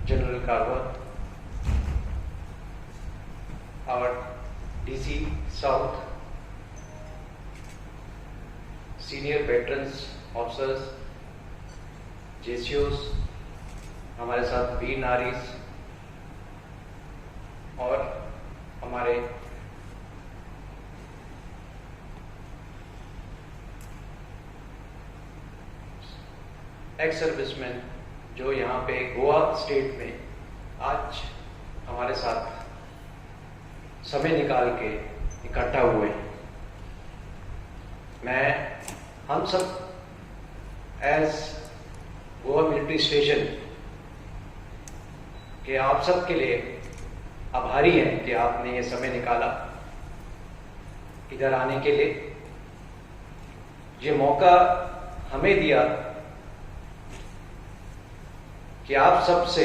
General Karwat, our DC South, senior veterans officers, JCOs, हमारे साथ वीर नारीज और हमारे एक्स सर्विसमैन जो यहाँ पे गोवा स्टेट में आज हमारे साथ समय निकाल के इकट्ठा हुए हैं। मैं हम सब एज गोवा मिलिट्री स्टेशन के आप सब के लिए आभारी हैं कि आपने ये समय निकाला इधर आने के लिए, ये मौका हमें दिया कि आप सबसे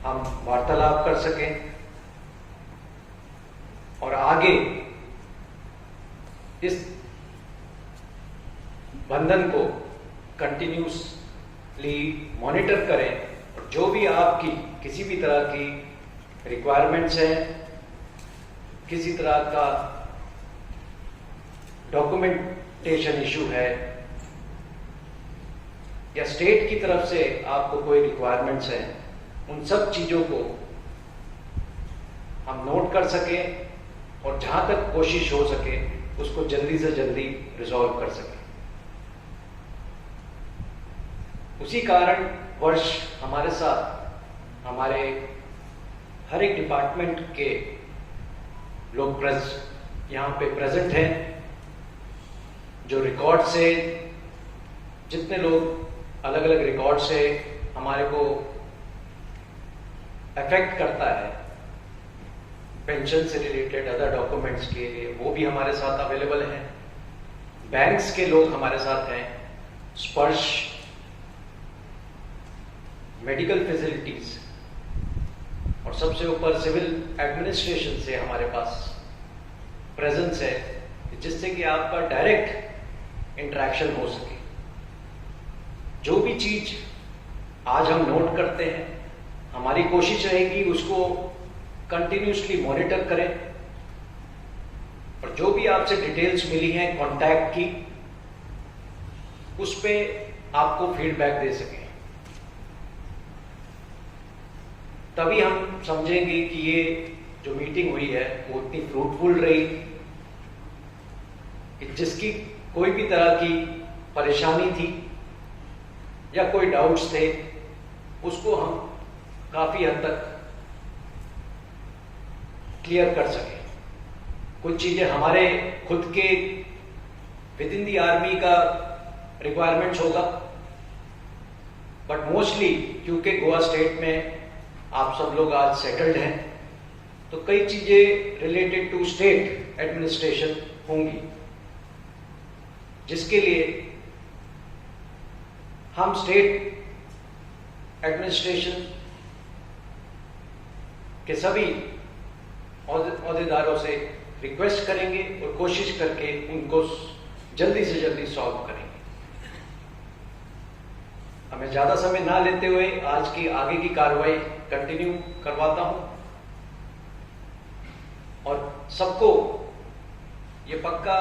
हम वार्तालाप कर सकें और आगे इस बंधन को कंटिन्यूसली मॉनिटर करें और जो भी आपकी किसी भी तरह की रिक्वायरमेंट्स हैं, किसी तरह का डॉक्यूमेंटेशन इशू है या स्टेट की तरफ से आपको कोई रिक्वायरमेंट्स हैं, उन सब चीजों को हम नोट कर सकें और जहां तक कोशिश हो सके उसको जल्दी से जल्दी रिजॉल्व कर सकें। उसी कारण वर्ष हमारे साथ हमारे हर एक डिपार्टमेंट के लोग यहाँ पे प्रेजेंट हैं, जो रिकॉर्ड से जितने लोग अलग अलग रिकॉर्ड से हमारे को अफेक्ट करता है, पेंशन से रिलेटेड अदर डॉक्यूमेंट्स के लिए, वो भी हमारे साथ अवेलेबल हैं। बैंक्स के लोग हमारे साथ हैं, स्पर्श, मेडिकल फैसिलिटीज और सबसे ऊपर सिविल एडमिनिस्ट्रेशन से हमारे पास प्रेजेंस है, जिससे कि आपका डायरेक्ट इंटरेक्शन हो सके। जो भी चीज आज हम नोट करते हैं, हमारी कोशिश रहेगी उसको कंटिन्यूसली मॉनिटर करें और जो भी आपसे डिटेल्स मिली हैं कॉन्टैक्ट की, उस पे आपको फीडबैक दे सकें। तभी हम समझेंगे कि ये जो मीटिंग हुई है वो इतनी फ्रूटफुल रही कि जिसकी कोई भी तरह की परेशानी थी या कोई डाउट्स थे, उसको हम काफी हद तक क्लियर कर सके। कुछ चीजें हमारे खुद के विद इन दी आर्मी का रिक्वायरमेंट्स होगा, बट मोस्टली क्योंकि गोवा स्टेट में आप सब लोग आज सेटल्ड हैं, तो कई चीजें रिलेटेड टू स्टेट एडमिनिस्ट्रेशन होंगी, जिसके लिए हम स्टेट एडमिनिस्ट्रेशन के सभी अहदेदारों से रिक्वेस्ट करेंगे और कोशिश करके उनको जल्दी से जल्दी सॉल्व करेंगे। हमें ज्यादा समय ना लेते हुए आज की आगे की कार्रवाई कंटिन्यू करवाता हूं और सबको ये पक्का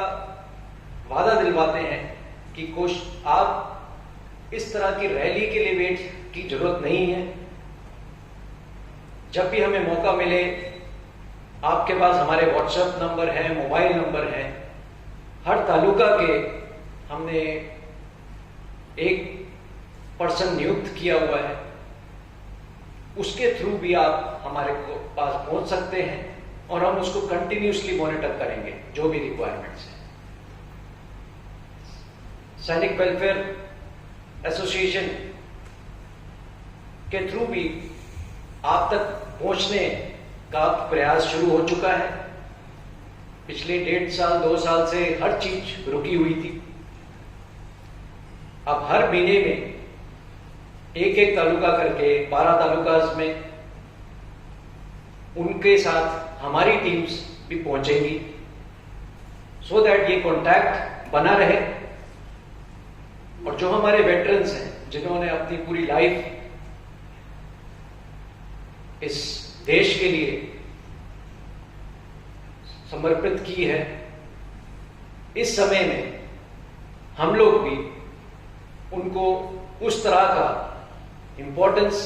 वादा दिलवाते हैं कि आप इस तरह की रैली के लिए वेट की जरूरत नहीं है। जब भी हमें मौका मिले, आपके पास हमारे व्हाट्सएप नंबर है, मोबाइल नंबर है, हर तालुका के हमने एक पर्सन नियुक्त किया हुआ है, उसके थ्रू भी आप हमारे पास पहुंच सकते हैं और हम उसको कंटिन्यूसली मॉनिटर करेंगे जो भी रिक्वायरमेंट्स है। सैनिक वेलफेयर एसोसिएशन के थ्रू भी आप तक पहुंचने का प्रयास शुरू हो चुका है। पिछले 1.5 साल 2 साल से हर चीज रुकी हुई थी। अब हर महीने में एक एक तालुका करके 12 तालुकास में उनके साथ हमारी टीम्स भी पहुंचेंगी, सो दैट ये कांटेक्ट बना रहे और जो हमारे वेटरन्स हैं जिन्होंने अपनी पूरी लाइफ इस देश के लिए समर्पित की है, इस समय में हम लोग भी उनको उस तरह का इंपॉर्टेंस,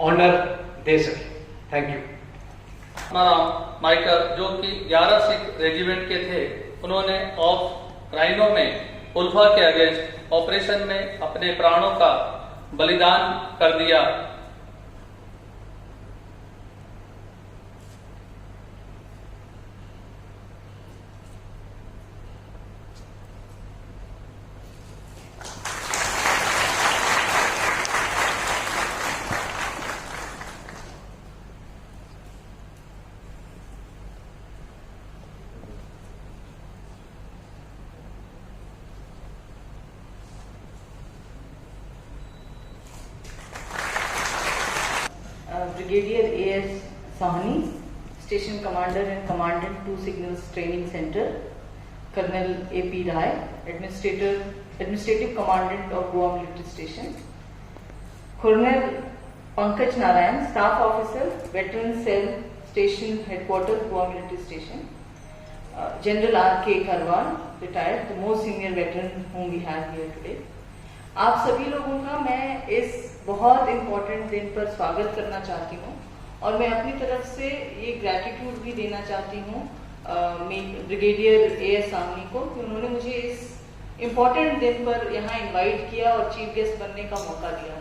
ऑनर दे सके। Thank you. हमारा माइकल जो कि 11 सिख रेजिमेंट के थे, उन्होंने ऑफ राइनो में उल्फा के अगेंस्ट ऑपरेशन में अपने प्राणों का बलिदान कर दिया। Brigadier A.S. Sahni, Station Commander and Commandant 2 Signals Training Center, Colonel A.P. Rai, Administrative Commandant of Goa Military Station, Colonel Pankaj Narayan, Staff Officer, Veteran Cell Station Headquarters, Goa Military Station, General R.K. Karwal, retired, the most senior veteran whom we have here today. आप सभी लोगों का मैं इस बहुत important दिन पर स्वागत करना चाहती हूँ और मैं अपनी तरफ से ये ग्रैटिट्यूड भी देना चाहती हूँ ब्रिगेडियर A.S. साहनी को कि उन्होंने मुझे इस इम्पोर्टेंट दिन पर यहाँ इनवाइट किया और चीफ गेस्ट बनने का मौका दिया।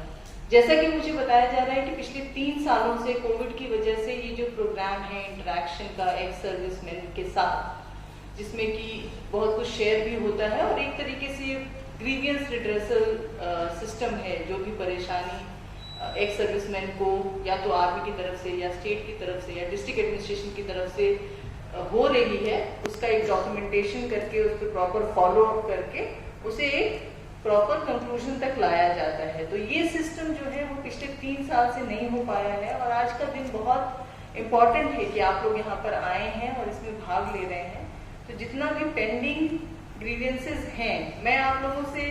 जैसा कि मुझे बताया जा रहा है कि पिछले 3 सालों से कोविड की वजह से ये जो प्रोग्राम है इंटरेक्शन का एक्स सर्विसमैन के साथ, जिसमें कि बहुत कुछ शेयर भी होता है और एक तरीके से ग्रीवियंस रिड्रेसल सिस्टम है, जो भी परेशानी एक्स सर्विसमैन को या तो आर्मी की तरफ से या स्टेट की तरफ से या डिस्ट्रिक्ट एडमिनिस्ट्रेशन की तरफ से हो रही है, उसका एक डॉक्यूमेंटेशन करके उस पर प्रॉपर फॉलो अप करके उसे एक प्रॉपर कंक्लूजन तक लाया जाता है। तो ये सिस्टम जो है वो पिछले 3 साल से नहीं हो पाया है और आज का दिन बहुत इम्पॉर्टेंट है कि आप लोग यहाँ पर आए हैं और इसमें भाग ले रहे हैं। तो जितना भी पेंडिंग ग्रीवेंसेस हैं, मैं आप लोगों से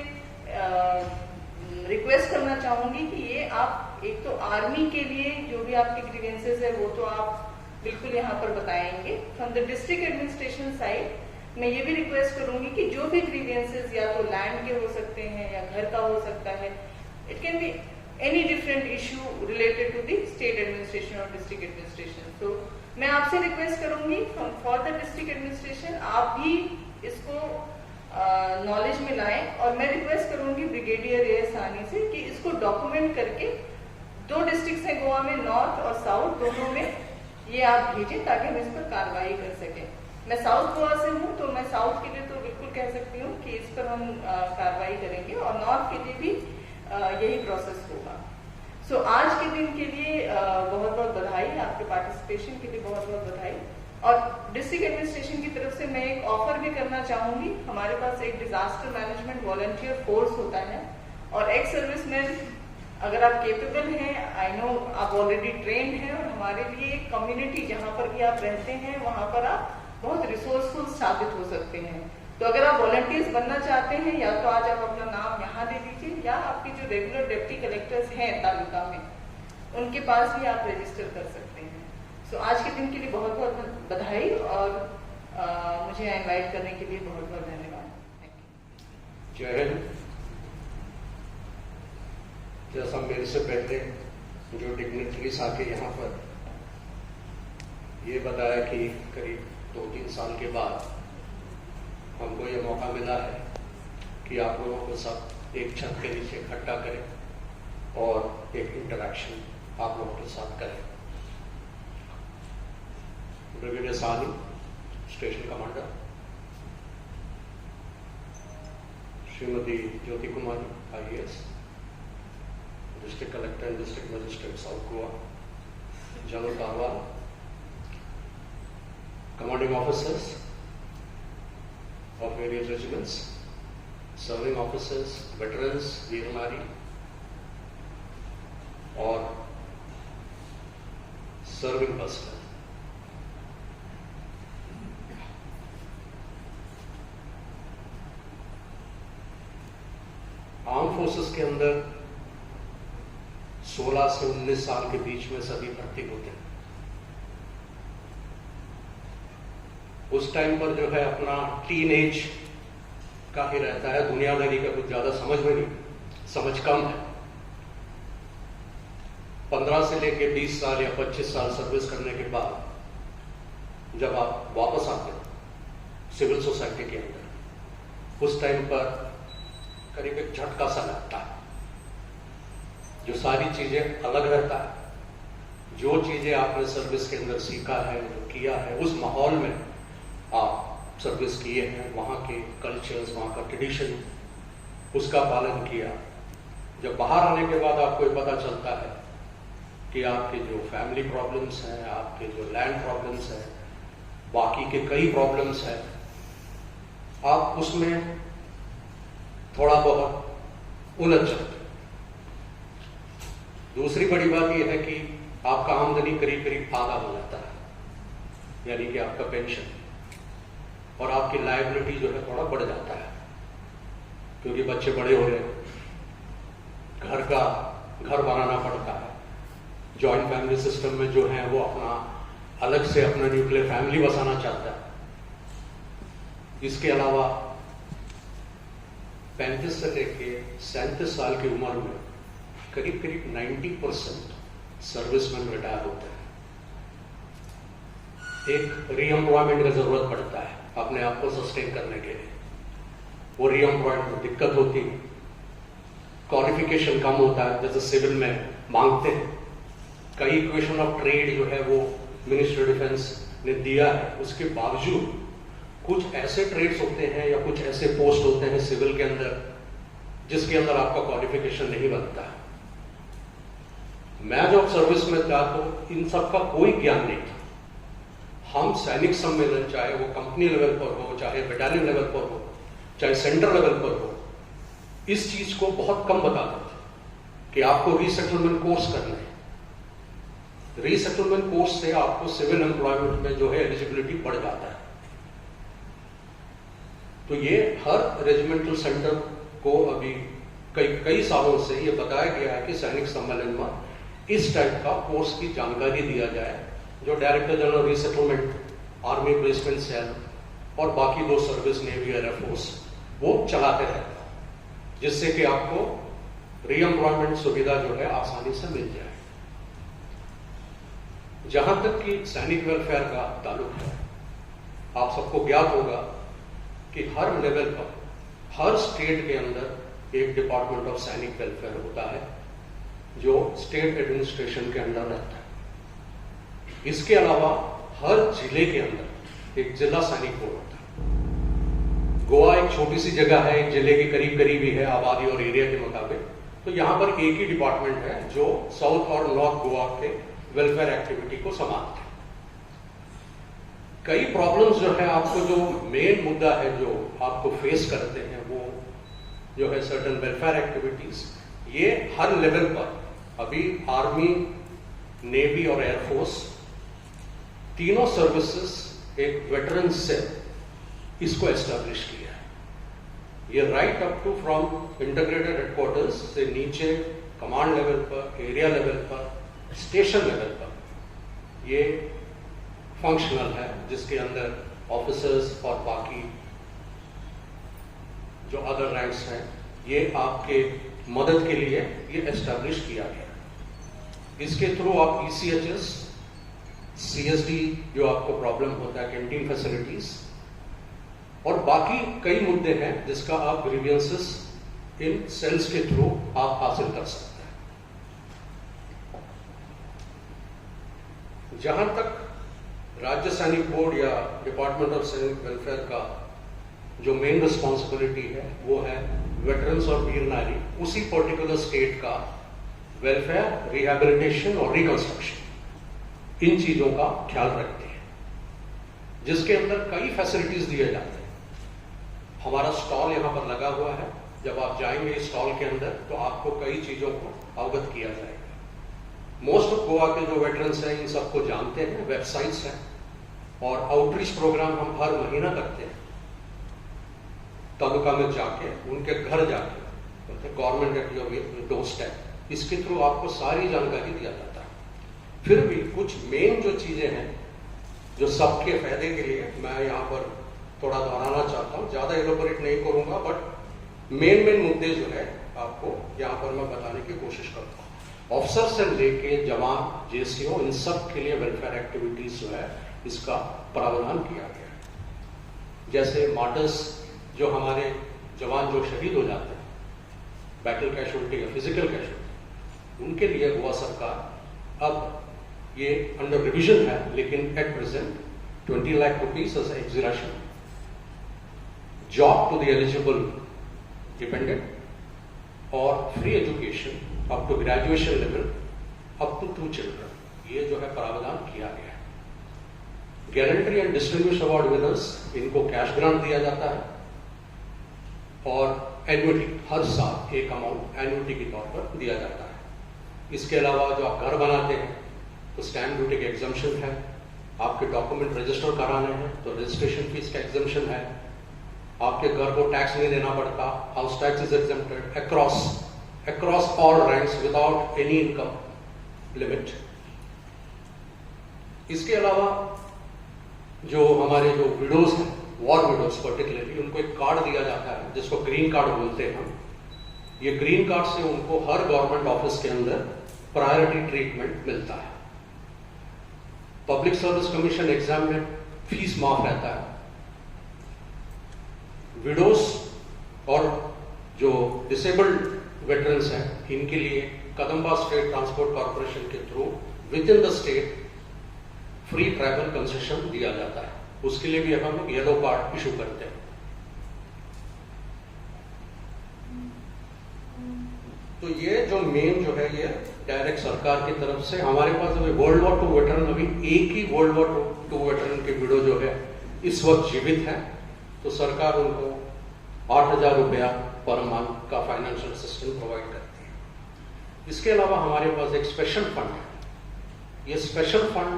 रिक्वेस्ट करना चाहूंगी कि ये आप एक तो आर्मी के लिए जो भी आपके ग्रीवेंसेस है वो तो आप बिल्कुल यहाँ पर बताएंगे। From the district administration side मैं ये भी रिक्वेस्ट करूंगी कि जो भी ग्रीवेंसेस या तो लैंड के हो सकते हैं या घर का हो सकता है, it can be any different issue related to the state administration और डिस्ट्रिक्ट एडमिनिस्ट्रेशन। तो मैं आपसे रिक्वेस्ट करूंगी फॉर द डिस्ट्रिक्ट एडमिनिस्ट्रेशन आप भी इसको नॉलेज में लाएं और मैं रिक्वेस्ट करूंगी ब्रिगेडियर A.S. साहनी से कि इसको डॉक्यूमेंट करके 2 डिस्ट्रिक्ट्स हैं गोवा में, नॉर्थ और साउथ दोनों में, ये आप भेजें ताकि हम इस पर कार्रवाई कर सकें। मैं साउथ गोवा से हूँ तो मैं साउथ के लिए तो बिल्कुल कह सकती हूँ कि इस पर हम कार्रवाई करेंगे और नॉर्थ के लिए भी यही प्रोसेस होगा। सो आज के दिन के लिए बहुत बहुत बधाई, आपके पार्टिसिपेशन के लिए बहुत बहुत बधाई। और डिस्ट्रिक्ट एडमिनिस्ट्रेशन की तरफ से मैं एक ऑफर भी करना चाहूंगी। हमारे पास एक डिजास्टर मैनेजमेंट वॉलंटियर फोर्स होता है और एक्स सर्विसमैन अगर आप केपेबल हैं, आई नो आप ऑलरेडी ट्रेंड हैं और हमारे लिए एक कम्युनिटी जहां पर भी आप रहते हैं वहां पर आप बहुत रिसोर्सफुल साबित हो सकते हैं। तो अगर आप वॉलंटियर्स बनना चाहते हैं या तो आज आप अपना नाम यहाँ दे दीजिए या आपके जो रेगुलर डिप्टी कलेक्टर्स हैं तालुका में उनके पास भी आप रजिस्टर कर सकते हैं। तो आज के दिन के लिए बहुत बहुत बधाई और मुझे इनवाइट करने के लिए बहुत बहुत धन्यवाद। जय हिंद। जैसा मेरे से पहले जो डिग्नेटरीज आके यहाँ पर ये बताया कि करीब 2-3 साल के बाद हमको ये मौका मिला है कि आप लोगों को सब एक छत के नीचे इकट्ठा करें और एक इंटरेक्शन आप लोगों के साथ करें। Brigadier Sahni, station commander, Shrimati Jyoti Kumari IAS, district collector and district magistrate south Goa, general Karwal, commanding officers of various regiments, serving officers, veterans, वीर नारी और सर्विंग पर्सनल। आर्म फोर्सेस के अंदर 16 से 19 साल के बीच में सभी भर्ती होते हैं। उस टाइम पर जो है अपना टीनेज का ही रहता है, दुनियादारी का कुछ ज्यादा समझ में नहीं, समझ कम है। 15 से लेके 20 साल या 25 साल सर्विस करने के बाद जब आप वापस आते हैं सिविल सोसाइटी के अंदर, उस टाइम पर करीब एक झटका सा लगता है। जो सारी चीजें अलग रहता है, जो चीजें आपने सर्विस के अंदर सीखा है, जो किया है, उस माहौल में आप सर्विस किए हैं, वहाँ के कल्चर्स, वहाँ का ट्रेडिशन, उसका पालन किया। जब बाहर आने के बाद आपको ये पता चलता है कि आपके जो फैमिली प्रॉब्लम्स हैं, आपके जो लैंड प्रॉब्लम्स हैं, बाकी के कई प्रॉब्लम्स हैं, आप उसमें थोड़ा बहुत उलझ जाते। दूसरी बड़ी बात यह है कि आपका आमदनी करीब करीब आधा हो जाता है, यानी कि आपका पेंशन, और आपकी लायबिलिटी जो है थोड़ा बढ़ जाता है, क्योंकि बच्चे बड़े हो रहे हैं, घर बनाना पड़ता है। जॉइंट फैमिली सिस्टम में जो है वो अपना अलग से अपना न्यूक्लियर फैमिली बसाना चाहता है। इसके अलावा 35 से लेके 37 साल की उम्र में करीब करीब 90% सर्विसमैन रिटायर होते हैं। एक रीएम्प्लॉयमेंट की जरूरत पड़ता है अपने आप को सस्टेन करने के लिए। वो रीएम्प्लॉयमेंट में दिक्कत होती है, क्वालिफिकेशन कम होता है, जैसे सिविल में मांगते हैं। कई इक्वेशन ऑफ ट्रेड जो है वो मिनिस्ट्री डिफेंस ने दिया है, उसके बावजूद कुछ ऐसे ट्रेड्स होते हैं या कुछ ऐसे पोस्ट होते हैं सिविल के अंदर जिसके अंदर आपका क्वालिफिकेशन नहीं बनता। मैं जब सर्विस में था तो इन सब का कोई ज्ञान नहीं था। हम सैनिक सम्मेलन, चाहे वो कंपनी लेवल पर हो, चाहे बटालियन लेवल पर हो, चाहे सेंटर लेवल पर हो, इस चीज को बहुत कम बताते थे कि आपको रीसेटलमेंट कोर्स करना है। रीसेटलमेंट कोर्स से आपको सिविल एम्प्लॉयमेंट में जो है एलिजिबिलिटी बढ़ जाता है। तो ये हर रेजिमेंटल सेंटर को अभी कई सालों से ये बताया गया है कि सैनिक सम्मेलन में इस टाइप का कोर्स की जानकारी दिया जाए, जो director general resettlement, army placement cell और बाकी दो सर्विस, नेवी, एयरफोर्स, वो चलाते रहते हैं, जिससे कि आपको रीएम्प्लॉयमेंट सुविधा जो है आसानी से मिल जाए। जहां तक कि सैनिक वेलफेयर का ताल्लुक है, आप सबको ज्ञात होगा कि हर लेवल पर, हर स्टेट के अंदर एक डिपार्टमेंट ऑफ सैनिक वेलफेयर होता है जो स्टेट एडमिनिस्ट्रेशन के अंदर रहता है। इसके अलावा हर जिले के अंदर एक जिला सैनिक बोर्ड होता है। गोवा एक छोटी सी जगह है, एक जिले के करीब करीब ही है आबादी और एरिया के मुताबिक, तो यहां पर एक ही डिपार्टमेंट है जो साउथ और नॉर्थ गोवा के वेलफेयर एक्टिविटी को संभालते हैं। कई प्रॉब्लम्स जो है, आपको जो मेन मुद्दा है जो आपको फेस करते हैं, वो जो है सर्टन वेलफेयर एक्टिविटीज, ये हर लेवल पर अभी आर्मी, नेवी और एयरफोर्स तीनों सर्विसेज एक वेटरन सेल इसको एस्टैब्लिश किया है। ये right up to from integrated headquarters से नीचे कमांड लेवल पर, एरिया लेवल पर, स्टेशन लेवल पर ये फंक्शनल है, जिसके अंदर ऑफिसर्स और बाकी जो अदर रैंक्स हैं ये आपके मदद के लिए ये एस्टैब्लिश किया गया। इसके थ्रू आप ECHS, CSD जो आपको प्रॉब्लम होता है, कैंटीन फैसिलिटीज और बाकी कई मुद्दे हैं जिसका आप ग्रीवियंसेस इन सेल्स के थ्रू आप हासिल कर सकते हैं। जहां तक राज्य सैनिक बोर्ड या डिपार्टमेंट ऑफ सैनिक वेलफेयर का जो मेन रिस्पॉन्सिबिलिटी है वो है वेटरन्स और वीर नारी, उसी पर्टिकुलर स्टेट का वेलफेयर, रिहैबिलिटेशन और रिकंस्ट्रक्शन, इन चीजों का ख्याल रखते हैं, जिसके अंदर कई फैसिलिटीज दिए जाते हैं। हमारा स्टॉल यहां पर लगा हुआ है, जब आप जाएंगे स्टॉल के अंदर तो आपको कई चीजों को अवगत किया जाएगा। मोस्ट ऑफ गोवा के जो वेटरन्स हैं इन सबको जानते हैं, वेबसाइट्स हैं और आउटरीच प्रोग्राम हम हर महीना करते हैं। तालुका में जाके, उनके घर जाके, government at your door step, इसके थ्रू आपको सारी जानकारी दिया जाता है। फिर भी कुछ मेन जो चीजें हैं जो सबके फायदे के लिए मैं यहाँ पर थोड़ा दोहराना चाहता हूँ, ज्यादा एलोबोरेट नहीं करूंगा, बट मेन मुद्दे जो है आपको यहाँ पर मैं बताने की कोशिश करता हूँ। ऑफिसर से लेके जवान, जेसीओ, इन सब के लिए वेलफेयर एक्टिविटीज जो है इसका प्रावधान किया गया है। जैसे मार्टर्स, जो हमारे जवान जो शहीद हो जाते हैं, बैटल कैजुअल्टी या फिजिकल कैजुअल्टी, उनके लिए गोवा सरकार अब ये अंडर रिविजन है, लेकिन at present 20 lakh rupees as ex gratia, job to the eligible dependent और free education up to graduation level up to 2 children, ये जो है प्रावधान किया गया है। Gallantry and distribution award winners, इनको कैश ग्रांट दिया जाता है और एन्युटी हर साल एक अमाउंट एन्युटी के तौर पर दिया जाता है। इसके अलावा जो आप घर बनाते हैं तो स्टैम्प ड्यूटी का एग्जम्पशन है, आपके डॉक्यूमेंट रजिस्टर कराने हैं तो रजिस्ट्रेशन फीस का एग्जम्पशन है, आपके घर को टैक्स नहीं देना पड़ता, house tax is exempted across all ranks without any income limit. इसके अलावा जो हमारे जो विडोज हैं, वॉर विडोज पर्टिकुलरली, उनको एक कार्ड दिया जाता है जिसको ग्रीन कार्ड बोलते हैं हम। ये ग्रीन कार्ड से उनको हर गवर्नमेंट ऑफिस के अंदर प्रायोरिटी ट्रीटमेंट मिलता है। पब्लिक सर्विस कमीशन एग्जाम में फीस माफ रहता है। विडोज और जो डिसेबल्ड वेटरन्स हैं, इनके लिए कदम्बा स्टेट ट्रांसपोर्ट कॉर्पोरेशन के through with in the state free travel concession दिया जाता है। उसके लिए भी हम येलो कार्ड इशू करते हैं। तो ये जो मेन जो है ये डायरेक्ट सरकार की तरफ से, हमारे पास अभी वर्ल्ड वॉर 2 वेटरन, अभी एक ही वर्ल्ड वॉर 2 वेटरन के विडो जो है इस वक्त जीवित है, तो सरकार उनको 8,000 रुपया पर मंथ का फाइनेंशियल असिस्टेंस प्रोवाइड करती है। इसके अलावा हमारे पास एक स्पेशल फंड है। ये स्पेशल फंड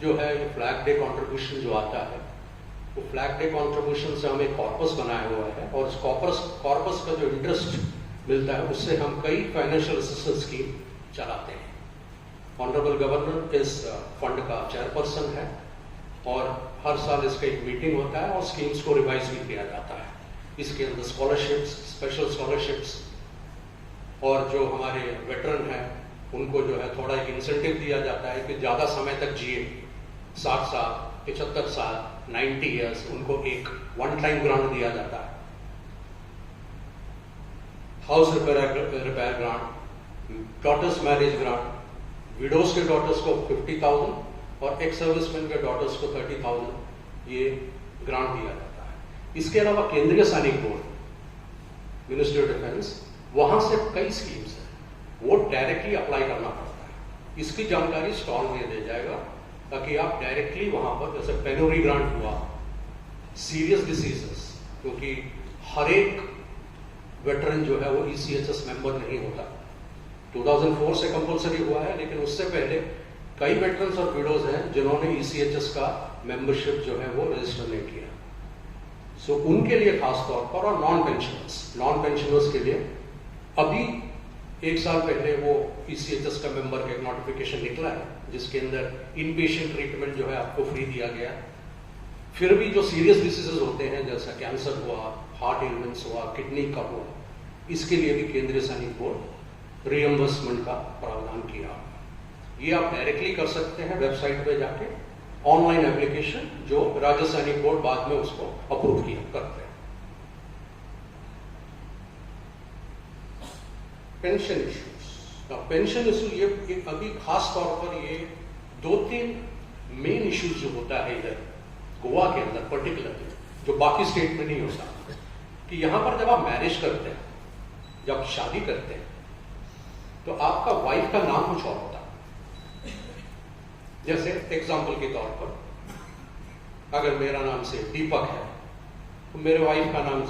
जो है, ये फ्लैग डे कॉन्ट्रीब्यूशन जो आता है, वो फ्लैग डे कॉन्ट्रीब्यूशन से हम एक कॉर्पस बनाया हुआ है और इस कॉर्पस का जो इंटरेस्ट मिलता है उससे हम कई फाइनेंशियल असिस्टेंस स्कीम चलाते हैं। ऑनरेबल गवर्नर इस फंड का चेयरपर्सन है और हर साल इसका एक मीटिंग होता है और स्कीम्स को रिवाइज भी किया जाता है। इसके अंदर स्कॉलरशिप्स, स्पेशल स्कॉलरशिप्स और जो हमारे वेटरन हैं उनको जो है थोड़ा एक इंसेंटिव दिया जाता है कि ज्यादा समय तक जिए, 60 साल, 75 साल, 90 ईयर्स, उनको एक वन टाइम ग्रांट दिया जाता है। House repair grant, daughters marriage grant, widows के डॉटर्स को 50,000 और एक्स सर्विसमैन के डॉटर्स को 30,000 ये ग्रांट दिया जाता है। इसके अलावा केंद्रीय सैनिक बोर्ड, मिनिस्ट्री ऑफ डिफेंस, वहां से कई स्कीम्स हैं, वो डायरेक्टली अप्लाई करना पड़ता है। इसकी जानकारी स्टॉल में दे जाएगा ताकि आप डायरेक्टली वहां पर, जैसे पेनोरी ग्रांट हुआ, सीरियस डिसीजेस, क्योंकि हर एक वेटरन जो है वो ECHS मेंबर नहीं होता। 2004 से कंपलसरी हुआ है, लेकिन उससे पहले कई वेटरन्स और विडोज हैं जिन्होंने ECHS का मेंबरशिप जो है वो रजिस्टर नहीं किया। सो उनके लिए खास तौर पर, और नॉन पेंशनर्स के लिए अभी 1 साल पहले वो ECHS का मेंबर का एक नोटिफिकेशन निकला है जिसके अंदर इन पेशेंट ट्रीटमेंट जो है आपको फ्री दिया गया। फिर भी जो सीरियस डिसीजेस होते हैं जैसा कैंसर हुआ, हार्ट एलिमेंट्स हुआ, किडनी का हुआ, इसके लिए भी केंद्रीय सैनिक बोर्ड रिएम्बर्समेंट का प्रावधान किया। ये आप डायरेक्टली कर सकते हैं वेबसाइट पे जाके, ऑनलाइन एप्लीकेशन जो राज्य सैनिक बोर्ड बाद में उसको अप्रूव किया करते हैं। पेंशन इश्यूज, पेंशन इशू ये अभी खास तौर पर ये 2-3 मेन इश्यूज जो होता है इधर गोवा के अंदर पर्टिकुलरली, जो बाकी स्टेट में नहीं होता, कि यहां पर जब आप मैरिज करते हैं, जब शादी करते हैं, तो आपका वाइफ का नाम कुछ और होता है। जैसे एग्जाम्पल के तौर पर अगर मेरा नाम से दीपक है तो मेरे वाइफ का नाम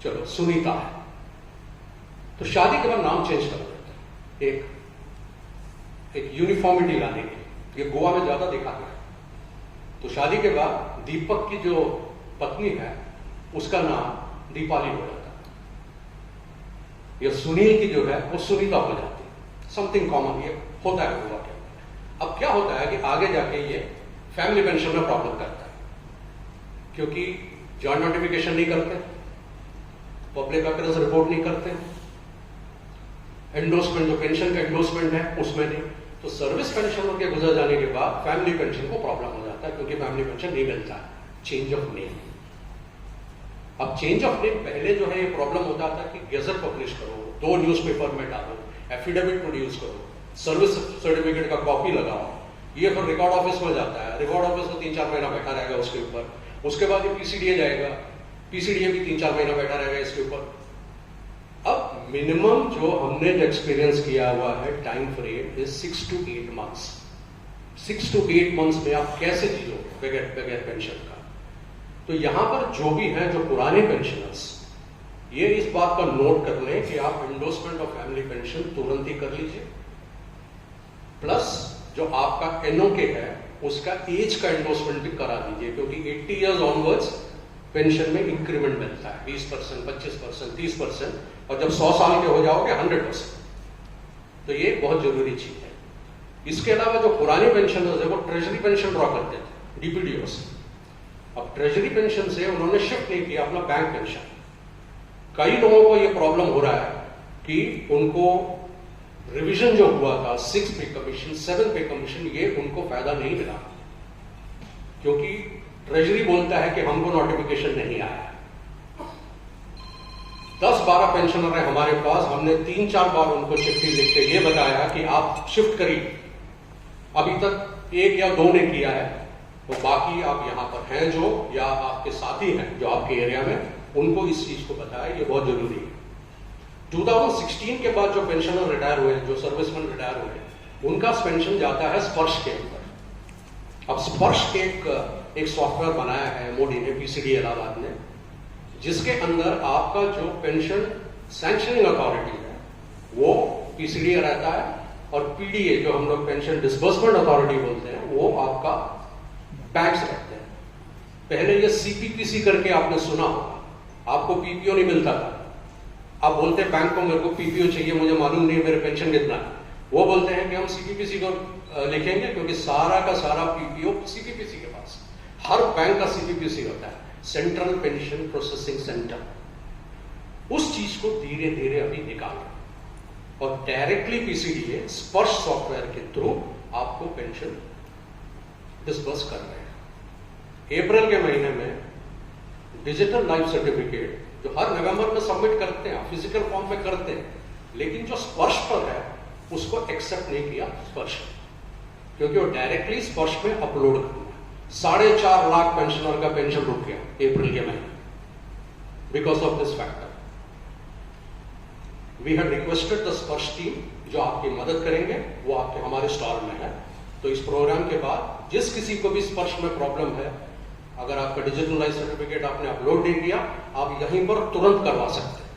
चलो सुनीता है, तो शादी के बाद नाम चेंज कर देते हैं एक यूनिफॉर्मिटी लाने के लिए। ये गोवा में ज्यादा देखा गया। तो शादी के बाद दीपक की जो पत्नी है उसका नाम दीपाली हो जाता है, या सुनील की जो है वो सुनीता हो जाती है। समथिंग कॉमन, ये होता है गोवा के अंदर। अब क्या होता है कि आगे जाके ये फैमिली पेंशन में प्रॉब्लम करता है, क्योंकि जॉइंट नोटिफिकेशन नहीं करते, पब्लिक अक्रेंस रिपोर्ट नहीं करते, एंडोर्समेंट जो पेंशन का एंडोर्समेंट है उसमें नहीं, तो सर्विस पेंशन के गुजर जाने के बाद फैमिली पेंशन को प्रॉब्लम हो जाता है, क्योंकि फैमिली पेंशन नहीं मिलता है। चेंज ऑफ नेम, अब चेंज ऑफ नेम पहले जो है ये प्रॉब्लम होता था कि गैजेट पब्लिश करो, 2 न्यूज़पेपर में डालो, एफिडेविट प्रोड्यूस करो, सर्विस सर्टिफिकेट का कॉपी लगाओ, ये फिर रिकॉर्ड ऑफिस में जाता है, रिकॉर्ड ऑफिस में 3-4 महीना बैठा रहेगा उसके ऊपर, उसके बाद ये पीसीडीए जाएगा, पीसीडीए भी 3-4 महीना बैठा रहेगा इसके ऊपर। अब मिनिमम जो हमने एक्सपीरियंस किया हुआ है time frame is 6 to 8 months। 6 to 8 months में आप कैसे जीओगे बगैर पेंशन का? तो यहां पर जो भी हैं जो पुराने पेंशनर्स, ये इस बात का नोट कर लें कि आप एंडोर्समेंट ऑफ फैमिली पेंशन तुरंत ही कर लीजिए, प्लस जो आपका एनओके है उसका एज का एंडोर्समेंट भी करा दीजिए, क्योंकि 80 years ऑनवर्ड्स पेंशन में इंक्रीमेंट मिलता है 20%, 25%, 30%, और जब 100 साल के हो जाओगे 100%। तो ये बहुत जरूरी चीज है। इसके अलावा जो पुराने पेंशनर्स है वो ट्रेजरी पेंशन ड्रॉ करते थे डीपीडीओ से। अब ट्रेजरी पेंशन से उन्होंने शिफ्ट नहीं किया अपना बैंक पेंशन। कई लोगों को ये प्रॉब्लम हो रहा है कि उनको रिवीजन जो हुआ था 6 पे कमीशन, 7 पे कमीशन, ये उनको फायदा नहीं मिला, क्योंकि ट्रेजरी बोलता है कि हमको नोटिफिकेशन नहीं आया। 10-12 पेंशनर है हमारे पास, हमने 3-4 बार उनको चिट्ठी लिख के ये बताया कि आप शिफ्ट करिए, अभी तक 1 या 2 ने किया है, तो बाकी आप यहां पर हैं जो, या आपके साथी हैं जो आपके एरिया में, उनको इस चीज को बताया, ये बहुत जरूरी है। 2016 के बाद जो पेंशनर रिटायर हुए, जो सर्विसमैन रिटायर हुए, उनका पेंशन जाता है स्पर्श के ऊपर। अब स्पर्श एक सॉफ्टवेयर बनाया है मोदी ने, पीसीडी इलाहाबाद ने, जिसके अंदर आपका जो पेंशन सैंक्शनिंग अथॉरिटी है वो पीसीडी रहता है, और पीडीए जो हम लोग पेंशन डिसबर्समेंट अथॉरिटी बोलते हैं वो आपका बैंक्स रहते हैं। पहले ये सीपीपीसी करके आपने सुना होगा, आपको पीपीओ नहीं मिलता था, आप बोलते हैं बैंक को मेरे को पीपीओ चाहिए, मुझे मालूम नहीं मेरे पेंशन कितना है, वो बोलते हैं कि हम सीपीपीसी को लिखेंगे, क्योंकि सारा का सारा पीपीओ सीपीपीसी के पास, हर बैंक का सीपीपीसी होता है, सेंट्रल पेंशन प्रोसेसिंग सेंटर। उस चीज को धीरे धीरे अभी निकाल और डायरेक्टली पीसीडीए स्पर्श सॉफ्टवेयर के थ्रू आपको पेंशन डिस्बर्स कर रहे हैं। अप्रैल के महीने में डिजिटल लाइफ सर्टिफिकेट जो हर नवंबर में सबमिट करते हैं, फिजिकल फॉर्म में करते हैं, लेकिन जो स्पर्श पर है उसको एक्सेप्ट नहीं किया स्पर्श, क्योंकि वो डायरेक्टली स्पर्श में अपलोड करना है। 4.5 लाख पेंशनर का पेंशन रुक गया अप्रैल के महीने because of this factor. We had requested the Sparsh team जो आपकी मदद करेंगे, वो आपके हमारे स्टॉल में है। तो इस प्रोग्राम के बाद जिस किसी को भी स्पर्श में प्रॉब्लम है, अगर आपका डिजिटल लाइफ सर्टिफिकेट आपने अपलोड नहीं किया, आप यहीं पर तुरंत करवा सकते हैं।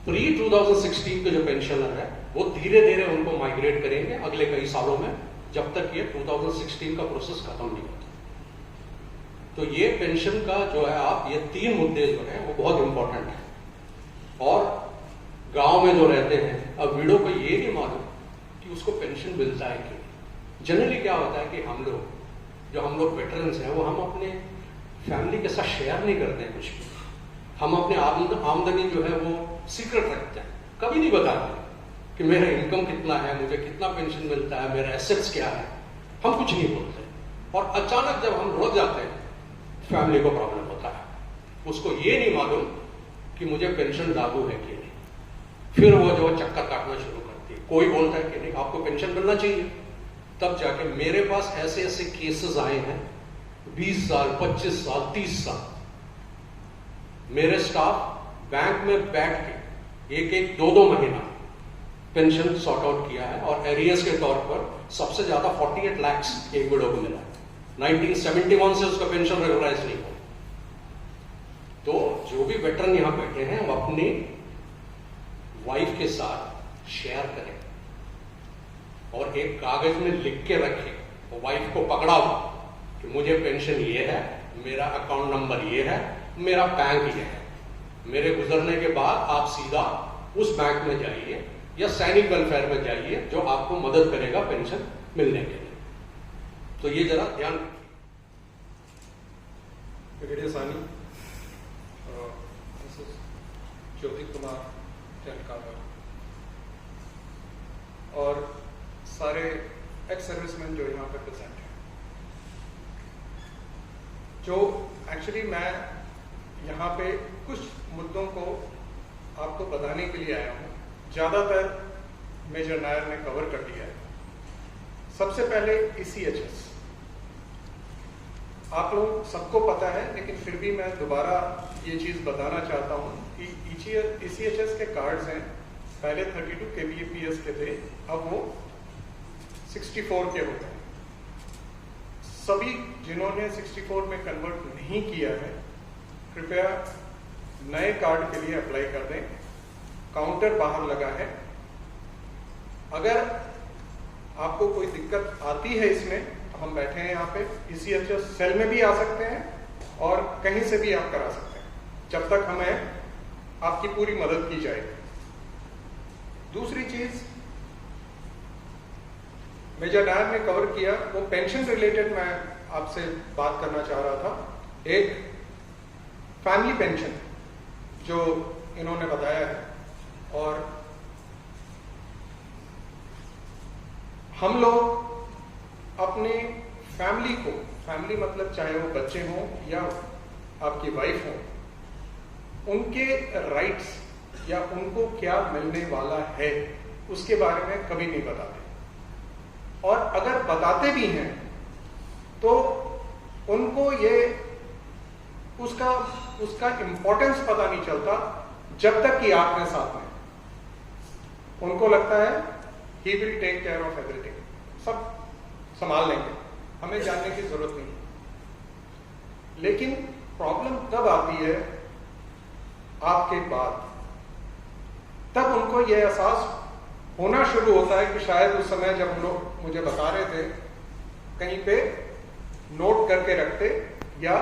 प्री 2016 के जो पेंशनर है वो धीरे धीरे उनको माइग्रेट करेंगे अगले कई सालों में, जब तक ये 2016 का प्रोसेस खत्म नहीं होता। तो ये पेंशन का जो है, आप ये 3 मुद्दे जो है वो बहुत इंपॉर्टेंट है। और गांव में जो रहते हैं, अब विडो को ये नहीं मालूम कि उसको पेंशन मिलता है कि जनरली क्या होता है कि हम लोग वेटरन्स हैं, वो हम अपने फैमिली के साथ शेयर नहीं करते हैं कुछ भी। हम अपने आमदनी जो है वो सीक्रेट रखते हैं, कभी नहीं बताते कि मेरा इनकम कितना है, मुझे कितना पेंशन मिलता है, मेरा एसेट्स क्या है, हम कुछ नहीं बोलते। और अचानक जब हम रुक जाते हैं, फैमिली को प्रॉब्लम होता है, उसको ये नहीं मालूम कि मुझे पेंशन लागू है कि नहीं। फिर वो जो चक्कर काटना शुरू करती है, कोई बोलता है कि नहीं आपको पेंशन मिलना चाहिए, तब जाके मेरे पास ऐसे ऐसे केसेस आए हैं 20 साल, 25 साल, 30 साल। मेरे स्टाफ बैंक में बैठ के 1-1, 2-2 महीना पेंशन सॉर्ट आउट किया है, और एरियर्स के तौर पर सबसे ज्यादा 48 लाख एक विडो को मिला। 1971 से उसका पेंशन रेगुलराइज नहीं हुआ। तो जो भी वेटरन यहां बैठे हैं, वो अपनी वाइफ के साथ शेयर करें और एक कागज में लिख के रखें, वाइफ को पकड़ाओ कि मुझे पेंशन ये है, मेरा अकाउंट नंबर ये है, मेरा बैंक ये है। मेरे गुजरने के बाद आप सीधा उस बैंक में जाइए या सैनिक वेलफेयर में जाइए जो आपको मदद करेगा पेंशन मिलने के लिए। तो ये जरा ध्यान रखिए। ब्रिगेडियर सानी, ज्योति कुमार टेलकावर और सारे एक्स सर्विसमैन जो यहाँ पे प्रेजेंट हैं, जो एक्चुअली मैं यहाँ पे कुछ मुद्दों को आपको बताने के लिए आया हूँ। ज़्यादातर मेजर नायर ने कवर कर दिया है। सबसे पहले ECHS, आप लोग सबको पता है, लेकिन फिर भी मैं दोबारा ये चीज़ बताना चाहता हूँ कि ECHS के कार्ड्स हैं, पहले 32 kbps के थे, अब वो 64 के होते हैं। सभी जिन्होंने 64 में कन्वर्ट नहीं किया है, कृपया नए कार्ड के लिए अप्लाई कर दें। काउंटर बाहर लगा है। अगर आपको कोई दिक्कत आती है इसमें, हम बैठे हैं यहाँ पे, ECHS सेल में भी आ सकते हैं और कहीं से भी आप करा सकते हैं, जब तक हमें आपकी पूरी मदद की जाएगी। दूसरी चीज मेजर नायर ने कवर किया, वो पेंशन रिलेटेड मैं आपसे बात करना चाह रहा था। एक फैमिली पेंशन जो इन्होंने बताया है, और हम लोग अपने फैमिली को, फैमिली मतलब चाहे वो बच्चे हों या आपकी वाइफ हो, उनके राइट्स या उनको क्या मिलने वाला है उसके बारे में कभी नहीं बताते, और अगर बताते भी हैं तो उनको ये उसका इंपॉर्टेंस पता नहीं चलता जब तक कि आपके साथ में। उनको लगता है he will take care of everything, सब संभाल लेंगे, हमें जानने की जरूरत नहीं। लेकिन प्रॉब्लम तब आती है आपके बाद, तब उनको यह एहसास होना शुरू होता है कि शायद उस समय जब हम लोग मुझे बता रहे थे, कहीं पे नोट करके रखते या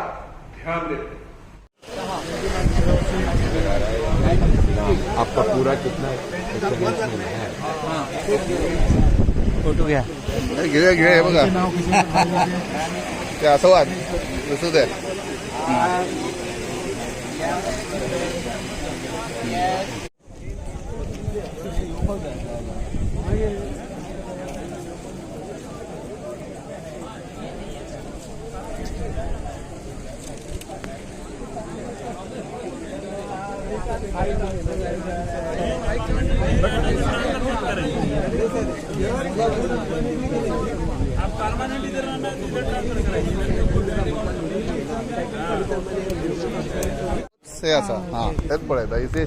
ध्यान देते। आपका पूरा कितना फोटो क्या गिरे बघा ते असं वाट तसंच आहे. से ऐसा हाँ तेच पडायचा इसे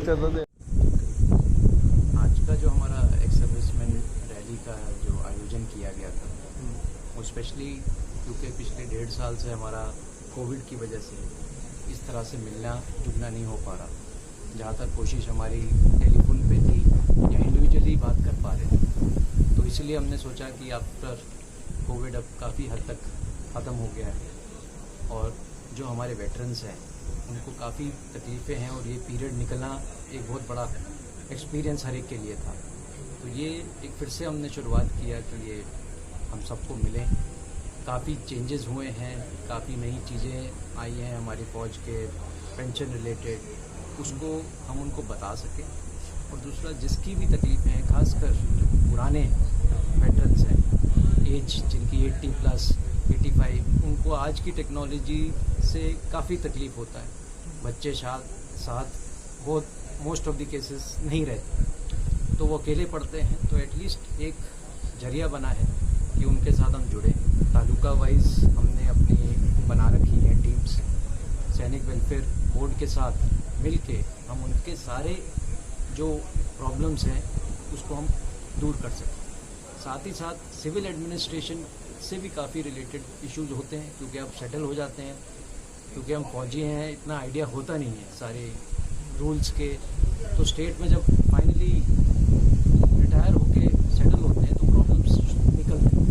आज का जो हमारा एक्स सर्विसमैन रैली का जो आयोजन किया गया था, वो स्पेशली क्योंकि पिछले 1.5 साल से हमारा कोविड की वजह से इस तरह से मिलना जुलना नहीं हो पा रहा। जहाँ तक कोशिश हमारी टेलीफोन पे थी या इंडिविजुअली बात कर पा रहे थे, तो इसलिए हमने सोचा कि आफ्टर कोविड अब काफ़ी हद तक ख़त्म हो गया है, और जो हमारे वेटरन्स हैं उनको काफ़ी तकलीफ़ें हैं, और ये पीरियड निकलना एक बहुत बड़ा एक्सपीरियंस हर एक के लिए था। तो ये एक फिर से हमने शुरुआत किया कि ये हम सबको मिलें। काफ़ी चेंजेस हुए हैं, काफ़ी नई चीज़ें आई हैं हमारी फ़ौज के पेंशन रिलेटेड, उसको हम उनको बता सकें। और दूसरा, जिसकी भी तकलीफ़ें हैं, खासकर पुराने वेटरन्स हैं, एज जिनकी 80+, 85, उनको आज की टेक्नोलॉजी से काफ़ी तकलीफ़ होता है। बच्चे साथ बहुत मोस्ट ऑफ द केसेस नहीं रहते, तो वो अकेले पढ़ते हैं। तो एटलीस्ट एक जरिया बना है कि उनके साथ हम जुड़े। तालुका वाइज हमने अपनी बना रखी है टीम्स, सैनिक वेलफेयर बोर्ड के साथ मिलके हम उनके सारे जो प्रॉब्लम्स हैं उसको हम दूर कर सकें। साथ ही साथ सिविल एडमिनिस्ट्रेशन से भी काफ़ी रिलेटेड इश्यूज होते हैं, क्योंकि आप सेटल हो जाते हैं, क्योंकि हम फौजी हैं, इतना आइडिया होता नहीं है सारे रूल्स के। तो स्टेट में जब फाइनली रिटायर होके सेटल होते हैं तो प्रॉब्लम्स निकलते हैं,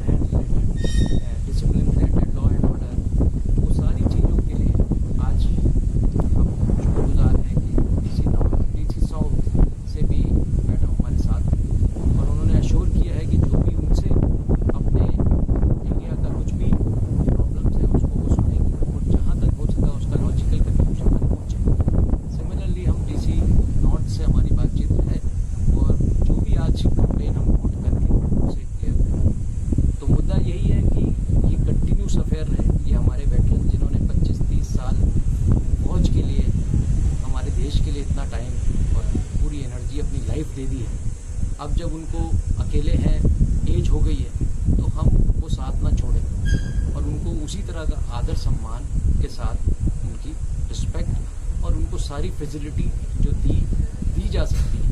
land related, discipline related, law and order, वो सारी चीज़ों के लिए आज हम शुक्रगुजार हैं कि DC साउथ उसी तरह का आदर सम्मान के साथ उनकी रिस्पेक्ट और उनको सारी फैसिलिटी जो दी जा सकती है